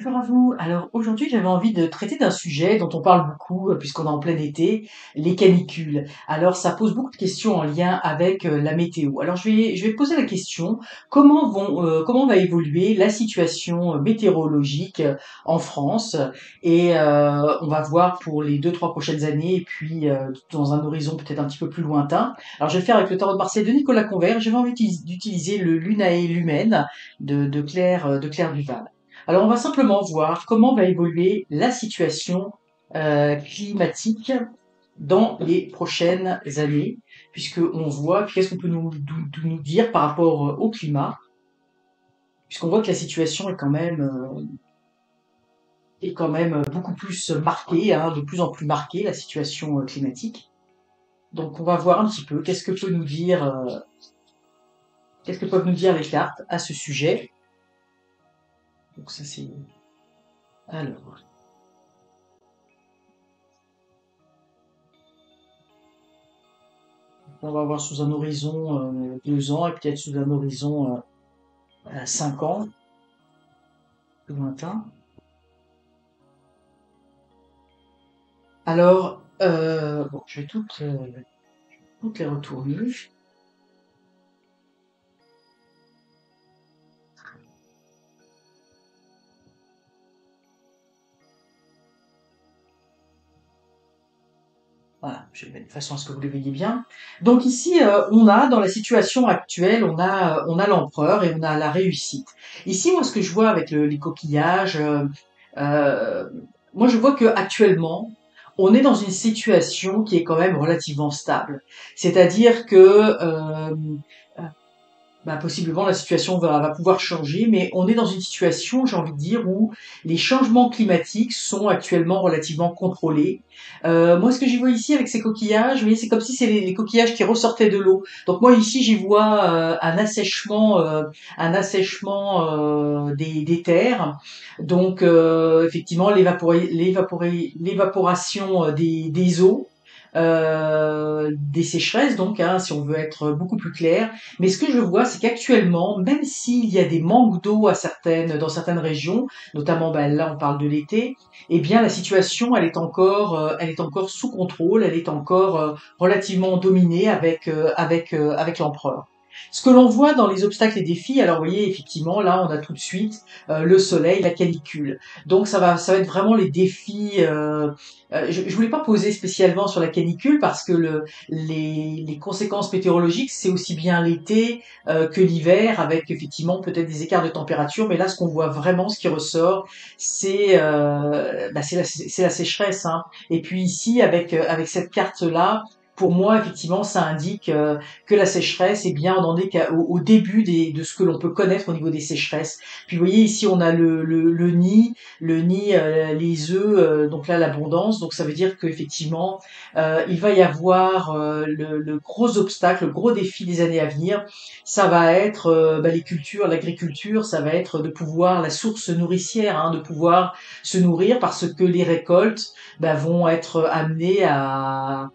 Bonjour à vous. Alors aujourd'hui, j'avais envie de traiter d'un sujet dont on parle beaucoup puisqu'on est en plein été, les canicules. Alors ça pose beaucoup de questions en lien avec la météo. Alors je vais poser la question, comment va évoluer la situation météorologique en France et on va voir pour les 2, 3 prochaines années et puis dans un horizon peut-être un petit peu plus lointain. Alors je vais le faire avec le tarot de Marseille de Nicolas Convert. J'avais envie d'utiliser le Lunae Lumen de Claire Duval. Alors, on va simplement voir comment va évoluer la situation climatique dans les prochaines années, puisque on voit qu'est-ce qu'on peut nous dire par rapport au climat, puisqu'on voit que la situation est quand même beaucoup plus marquée, hein, de plus en plus marquée, la situation climatique. Donc, on va voir un petit peu qu'est-ce que peuvent nous dire les cartes à ce sujet. Donc, ça c'est alors. On va voir sous un horizon 2 ans et peut-être sous un horizon 5 ans, plus lointain. Alors, bon, je vais toutes les retourner. Voilà, je vais de façon à ce que vous les voyez bien. Donc ici, on a dans la situation actuelle, on a l'empereur et on a la réussite. Ici, moi, ce que je vois avec les coquillages, euh, moi, je vois que actuellement, on est dans une situation qui est quand même relativement stable. C'est-à-dire que bah, possiblement la situation va pouvoir changer, mais on est dans une situation, j'ai envie de dire, où les changements climatiques sont actuellement relativement contrôlés. Moi, ce que j'y vois ici avec ces coquillages, vous voyez, c'est comme si c'est les coquillages qui ressortaient de l'eau. Donc moi ici, j'y vois des terres. Donc effectivement, l'évaporation des eaux. Des sécheresses donc, hein, si on veut être beaucoup plus clair. Mais ce que je vois, c'est qu'actuellement, même s'il y a des manques d'eau dans certaines régions, notamment là on parle de l'été, eh bien la situation elle est encore sous contrôle, elle est encore relativement dominée avec l'empereur. Ce que l'on voit dans les obstacles et défis, alors vous voyez effectivement là on a tout de suite le soleil, la canicule. Donc ça va être vraiment les défis. Je voulais pas poser spécialement sur la canicule parce que les conséquences météorologiques, c'est aussi bien l'été que l'hiver, avec effectivement peut-être des écarts de température. Mais là, ce qu'on voit vraiment, ce qui ressort, c'est la sécheresse, hein. Et puis ici, avec cette carte-là, pour moi, effectivement, ça indique que la sécheresse, eh bien, on en est au début de ce que l'on peut connaître au niveau des sécheresses. Puis vous voyez, ici, on a le nid, les œufs, donc là l'abondance. Donc ça veut dire qu'effectivement, il va y avoir le gros obstacle, le gros défi des années à venir. Ça va être les cultures, l'agriculture, ça va être de pouvoir la source nourricière, hein, de pouvoir se nourrir parce que les récoltes vont être amenées à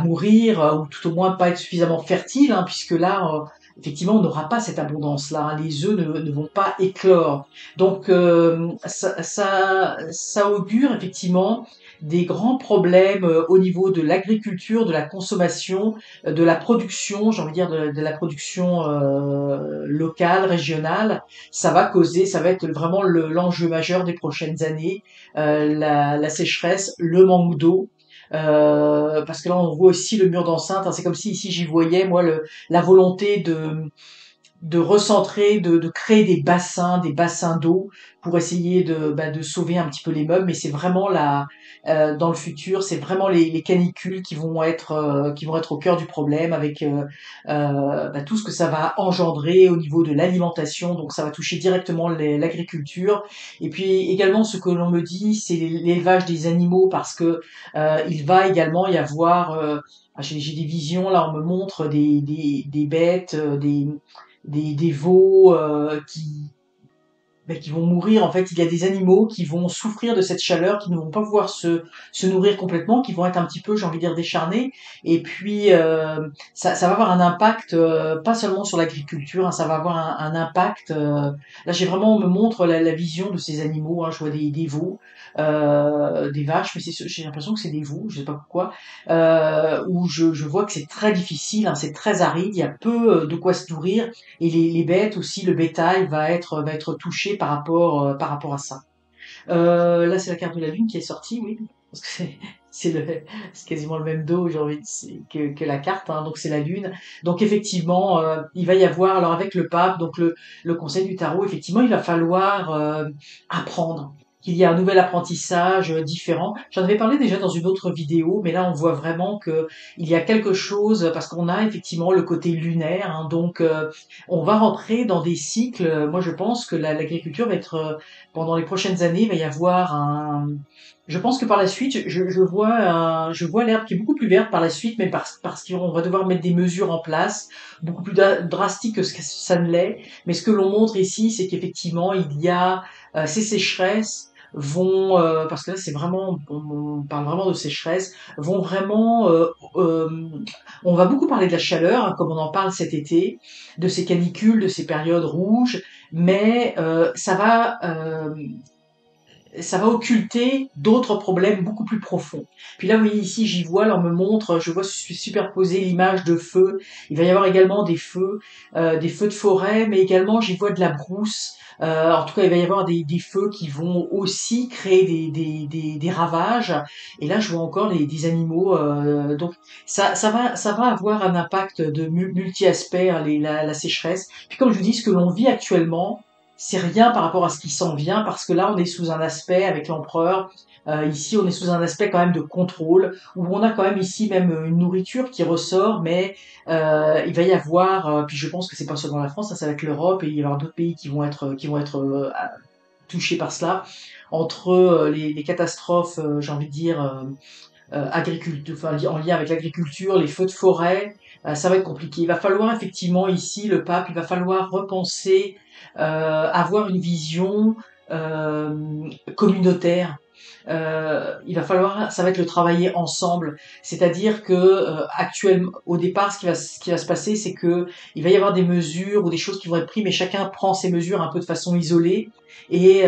mourir ou tout au moins pas être suffisamment fertiles, hein, puisque là effectivement, on n'aura pas cette abondance-là, hein. Les œufs ne vont pas éclore. Donc, ça augure effectivement des grands problèmes au niveau de l'agriculture, de la consommation, de la production, j'ai envie de dire de la production locale, régionale. Ça va être vraiment l'enjeu majeur des prochaines années, la sécheresse, le manque d'eau. Parce que là on voit aussi le mur d'enceinte, hein. C'est comme si ici j'y voyais moi la volonté de recentrer, de créer des bassins d'eau pour essayer de sauver un petit peu les meubles. Mais c'est vraiment dans le futur, c'est vraiment les canicules qui vont être au cœur du problème avec tout ce que ça va engendrer au niveau de l'alimentation. Donc ça va toucher directement l'agriculture. Et puis également ce que l'on me dit, c'est l'élevage des animaux parce que il va également y avoir j'ai des visions, là on me montre des bêtes, des veaux qui vont mourir. En fait, il y a des animaux qui vont souffrir de cette chaleur, qui ne vont pas pouvoir se nourrir complètement, qui vont être un petit peu, j'ai envie de dire, décharnés. Et puis, ça va avoir un impact, pas seulement sur l'agriculture, hein, ça va avoir un impact. Là, j'ai vraiment, on me montre la vision de ces animaux. Hein, je vois des veaux, des vaches, mais j'ai l'impression que c'est des veaux, je sais pas pourquoi. Où je vois que c'est très difficile, hein, c'est très aride, il y a peu de quoi se nourrir. Et les bêtes aussi, le bétail va être touché par rapport à ça. Là, c'est la carte de la Lune qui est sortie, oui, parce que c'est le, c'est quasiment le même dos, j'ai envie de, que la carte, hein, donc c'est la Lune. Donc effectivement, il va y avoir, alors avec le pape, donc le conseil du tarot, effectivement, il va falloir apprendre. Qu'il y a un nouvel apprentissage différent. J'en avais parlé déjà dans une autre vidéo, mais là on voit vraiment que il y a quelque chose parce qu'on a effectivement le côté lunaire, hein, donc on va rentrer dans des cycles. Moi, je pense que l'agriculture va être pendant les prochaines années, il va y avoir un. Je pense que par la suite, je vois l'herbe qui est beaucoup plus verte par la suite, mais parce qu'on va devoir mettre des mesures en place, beaucoup plus drastiques que ce que ça ne l'est. Mais ce que l'on montre ici, c'est qu'effectivement, il y a ces sécheresses vont, parce que là c'est vraiment, on parle vraiment de sécheresse, vont vraiment, on va beaucoup parler de la chaleur, hein, comme on en parle cet été, de ces canicules, de ces périodes rouges, mais ça va occulter d'autres problèmes beaucoup plus profonds. Puis là, vous voyez ici, j'y vois, là on me montre, je vois superposer l'image de feu. Il va y avoir également des feux de forêt, mais également j'y vois de la brousse. En tout cas, il va y avoir des feux qui vont aussi créer des ravages. Et là, je vois encore des animaux. Donc, ça va avoir un impact de multi-aspects, hein, la sécheresse. Puis comme je vous dis, ce que l'on vit actuellement, c'est rien par rapport à ce qui s'en vient, parce que là, on est sous un aspect avec l'empereur. Ici, on est sous un aspect quand même de contrôle, où on a quand même ici même une nourriture qui ressort, mais il va y avoir, puis je pense que c'est pas seulement la France, hein, ça va être l'Europe, et il va y avoir d'autres pays qui vont être touchés par cela, entre les catastrophes, j'ai envie de dire, enfin, en lien avec l'agriculture, les feux de forêt, ça va être compliqué. Il va falloir effectivement ici, le pape, il va falloir repenser, avoir une vision communautaire. Il va falloir, ça va être le travailler ensemble. C'est-à-dire que actuellement, au départ, ce qui va se passer, c'est que il va y avoir des mesures ou des choses qui vont être prises, mais chacun prend ces mesures un peu de façon isolée. Et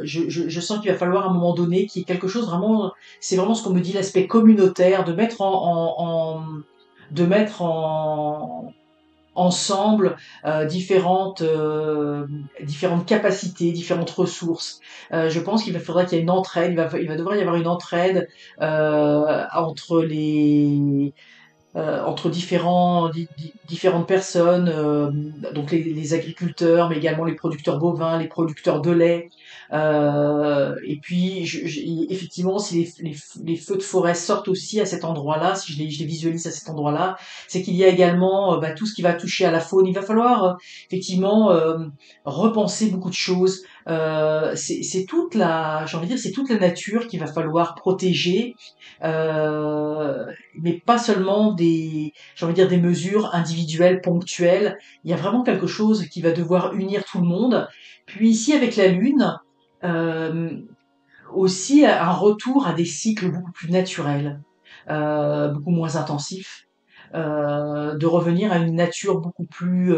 je sens qu'il va falloir à un moment donné qu'il y ait quelque chose vraiment, c'est vraiment ce qu'on me dit, l'aspect communautaire, de mettre en ensemble différentes capacités, différentes ressources. Je pense qu'il faudra qu'il y ait une entraide, il va devoir y avoir une entraide entre différentes personnes, donc les agriculteurs, mais également les producteurs bovins, les producteurs de lait. Et puis, effectivement, si les feux de forêt sortent aussi à cet endroit-là, si je les visualise à cet endroit-là, c'est qu'il y a également tout ce qui va toucher à la faune. Il va falloir effectivement repenser beaucoup de choses. C'est toute la, j'ai envie de dire, c'est toute la nature qu'il va falloir protéger. Mais pas seulement j'ai envie de dire des mesures individuelles, ponctuelles. Il y a vraiment quelque chose qui va devoir unir tout le monde. Puis ici, avec la Lune, euh, aussi un retour à des cycles beaucoup plus naturels, beaucoup moins intensifs, de revenir à une nature beaucoup plus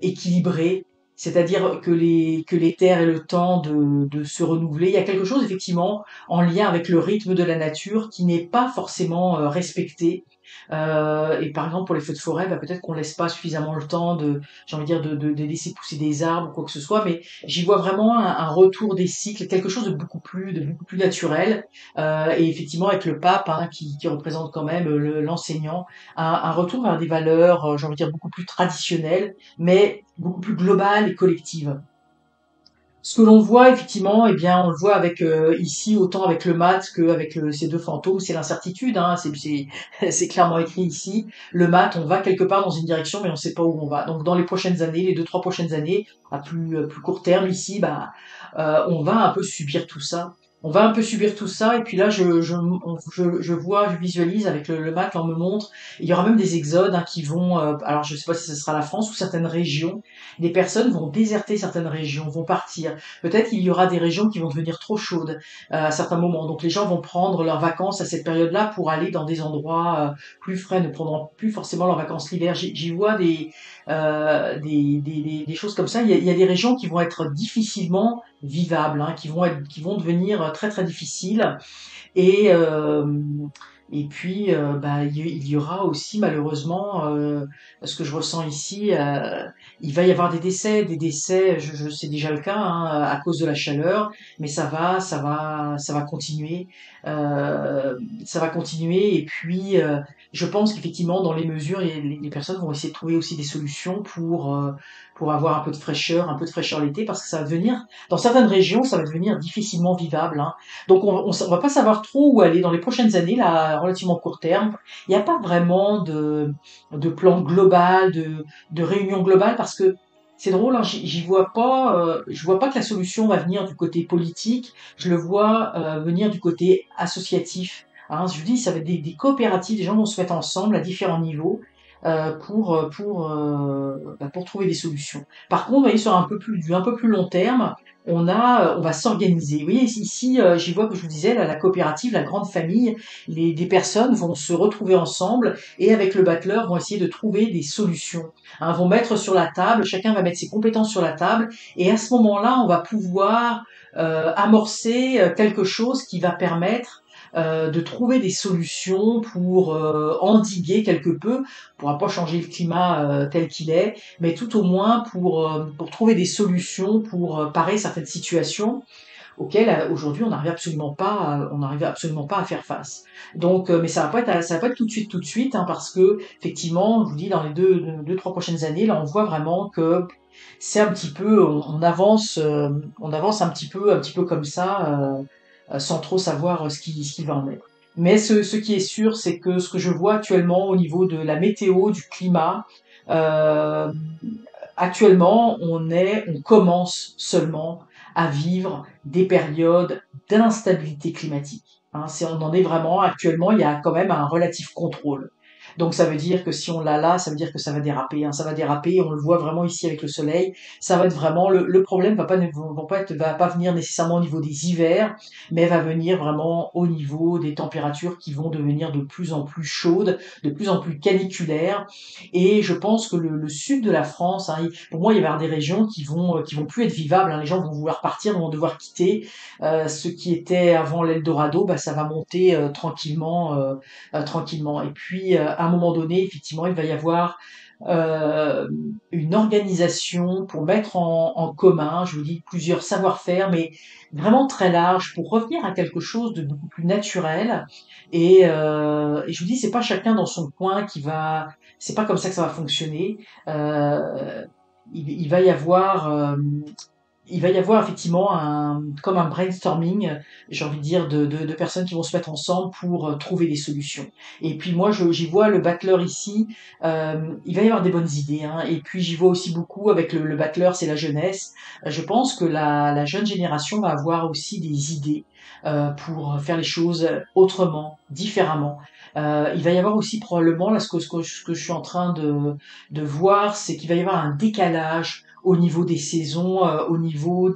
équilibrée, c'est-à-dire que les terres aient le temps de se renouveler. Il y a quelque chose effectivement en lien avec le rythme de la nature qui n'est pas forcément respecté. Et par exemple pour les feux de forêt, peut-être qu'on laisse pas suffisamment le temps j'ai envie de dire, de laisser pousser des arbres ou quoi que ce soit, mais j'y vois vraiment un retour des cycles, quelque chose de beaucoup plus naturel. Et effectivement avec le pape, hein, qui représente quand même l'enseignant, un retour vers des valeurs, j'ai envie de dire beaucoup plus traditionnelles, mais beaucoup plus globales et collectives. Ce que l'on voit effectivement, eh bien, on le voit avec ici autant avec le mat qu'avec ces deux fantômes, c'est l'incertitude. Hein, c'est clairement écrit ici. Le mat, on va quelque part dans une direction, mais on ne sait pas où on va. Donc dans les prochaines années, les 2, 3 prochaines années, à plus court terme ici, on va un peu subir tout ça. on va un peu subir tout ça, et puis là, je vois, je visualise avec le Mac, là, on me montre, il y aura même des exodes hein, qui vont, alors je sais pas si ce sera la France ou certaines régions, des personnes vont déserter certaines régions, vont partir. Peut-être qu'il y aura des régions qui vont devenir trop chaudes à certains moments, donc les gens vont prendre leurs vacances à cette période-là pour aller dans des endroits plus frais, ne prendront plus forcément leurs vacances l'hiver. J'y vois des choses comme ça. Il y a des régions qui vont être difficilement vivables, hein, qui vont devenir très très difficiles. Et, euh, et puis, bah, il y aura aussi malheureusement, ce que je ressens ici, il va y avoir des décès, c'est déjà le cas hein, à cause de la chaleur, mais ça va continuer, ça va continuer. Et puis, je pense qu'effectivement, dans les mesures, les personnes vont essayer de trouver aussi des solutions pour avoir un peu de fraîcheur l'été, parce que ça va devenir, dans certaines régions, ça va devenir difficilement vivable, hein. Donc on va pas savoir trop où aller dans les prochaines années, là, à relativement court terme. Il n'y a pas vraiment de plan global, de réunion globale, parce que c'est drôle, hein, j'y vois pas, je vois pas que la solution va venir du côté politique, je le vois venir du côté associatif. Hein, je vous dis, ça va être des coopératives, des gens vont se mettre ensemble à différents niveaux pour trouver des solutions. Par contre, vous voyez, sur un peu plus long terme, on va s'organiser. Vous voyez, ici, j'y vois que je vous disais, là, la coopérative, la grande famille, des personnes vont se retrouver ensemble et avec le battleur vont essayer de trouver des solutions. Hein, vont mettre sur la table, chacun va mettre ses compétences sur la table et à ce moment-là, on va pouvoir amorcer quelque chose qui va permettre de trouver des solutions pour endiguer quelque peu, on pourra pas changer le climat tel qu'il est, mais tout au moins pour trouver des solutions pour parer certaines situations auxquelles aujourd'hui on n'arrive absolument pas à faire face. Donc, mais ça va pas être tout de suite, hein, parce que effectivement, je vous dis dans les deux, trois prochaines années, là, on voit vraiment que c'est un petit peu, on avance un petit peu comme ça, sans trop savoir ce qui va en être. Mais ce qui est sûr, c'est que ce que je vois actuellement au niveau de la météo, du climat, euh, actuellement, on commence seulement à vivre des périodes d'instabilité climatique. Hein, on en est vraiment actuellement, il y a quand même un relatif contrôle. Donc ça veut dire que si on l'a là, ça veut dire que ça va déraper. Hein, ça va déraper, on le voit vraiment ici avec le soleil. Ça va être vraiment le problème va pas venir nécessairement au niveau des hivers, mais va venir vraiment au niveau des températures qui vont devenir de plus en plus chaudes, de plus en plus caniculaires. Et je pense que le sud de la France, hein, pour moi, il va y avoir des régions qui vont plus être vivables. Hein. Les gens vont vouloir partir, vont devoir quitter. Ce qui était avant l'Eldorado, bah, ça va monter tranquillement. Et puis, à un moment donné, effectivement, il va y avoir euh, une organisation pour mettre en commun, je vous dis, plusieurs savoir-faire, mais vraiment très large, pour revenir à quelque chose de beaucoup plus naturel. Et je vous dis, c'est pas chacun dans son coin c'est pas comme ça que ça va fonctionner. Euh, il va y avoir il va y avoir effectivement comme un brainstorming, j'ai envie de dire, de personnes qui vont se mettre ensemble pour trouver des solutions. Et puis moi, j'y vois le battleur ici, il va y avoir des bonnes idées, hein. Et puis j'y vois aussi beaucoup avec le battleur, c'est la jeunesse. Je pense que la jeune génération va avoir aussi des idées pour faire les choses autrement, différemment. Il va y avoir aussi probablement, là, ce que je suis en train de voir, c'est qu'il va y avoir un décalage au niveau des saisons, au niveau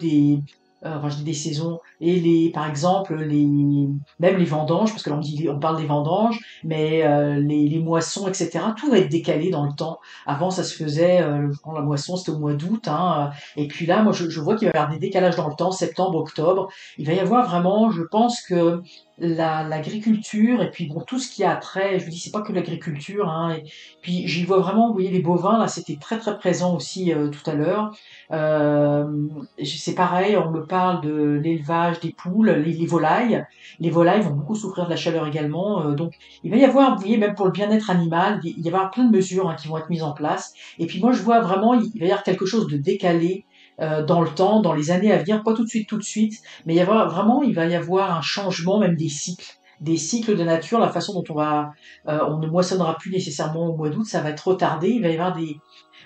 enfin, je dis des saisons et par exemple même les vendanges, parce que là on parle des vendanges, mais les moissons, etc. Tout va être décalé dans le temps. Avant, ça se faisait, je prends la moisson, c'était au mois d'août, hein, et puis là, moi, je vois qu'il va y avoir des décalages dans le temps, septembre, octobre. Il va y avoir vraiment, je pense que l'agriculture et puis bon tout ce qui a trait, je vous dis c'est pas que l'agriculture, hein, et puis j'y vois vraiment, vous voyez les bovins là, c'était très très présent aussi tout à l'heure. Euh, c'est pareil, on me parle de l'élevage des poules, les volailles. Les volailles vont beaucoup souffrir de la chaleur également, donc il va y avoir, vous voyez, même pour le bien-être animal, il va y avoir plein de mesures hein, qui vont être mises en place. Et puis moi je vois vraiment, il va y avoir quelque chose de décalé dans le temps, dans les années à venir, pas tout de suite, mais il va y avoir un changement même des cycles de nature, la façon dont on ne moissonnera plus nécessairement au mois d'août, ça va être retardé, il va y avoir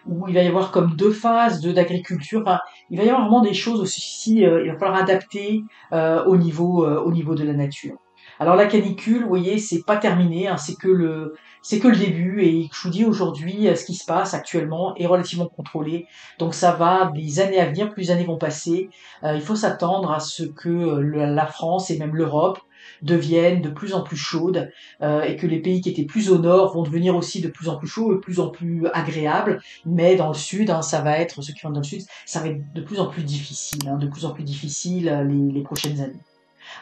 où il va y avoir comme deux phases d'agriculture. Enfin, il va y avoir vraiment des choses aussi, il va falloir adapter au niveau de la nature. Alors la canicule, vous voyez, c'est pas terminé, hein, c'est que le début. Et je vous dis aujourd'hui, ce qui se passe actuellement est relativement contrôlé. Donc ça va, des années à venir, plus les années vont passer. Il faut s'attendre à ce que la France et même l'Europe deviennent de plus en plus chaudes et que les pays qui étaient plus au nord vont devenir aussi de plus en plus chauds et de plus en plus agréables. Mais dans le sud, hein, ça va être, ceux qui vont dans le sud, ça va être de plus en plus difficile, hein, de plus en plus difficile les prochaines années.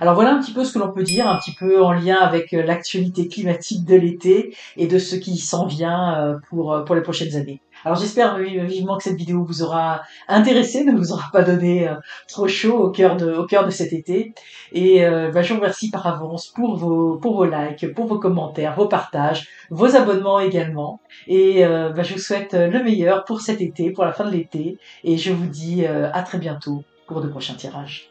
Alors voilà un petit peu ce que l'on peut dire, un petit peu en lien avec l'actualité climatique de l'été et de ce qui s'en vient pour les prochaines années. Alors j'espère vivement que cette vidéo vous aura intéressé, ne vous aura pas donné trop chaud au cœur de cet été. Et je vous remercie par avance pour vos likes, pour vos commentaires, vos partages, vos abonnements également. Et je vous souhaite le meilleur pour cet été, pour la fin de l'été. Et je vous dis à très bientôt pour de prochains tirages.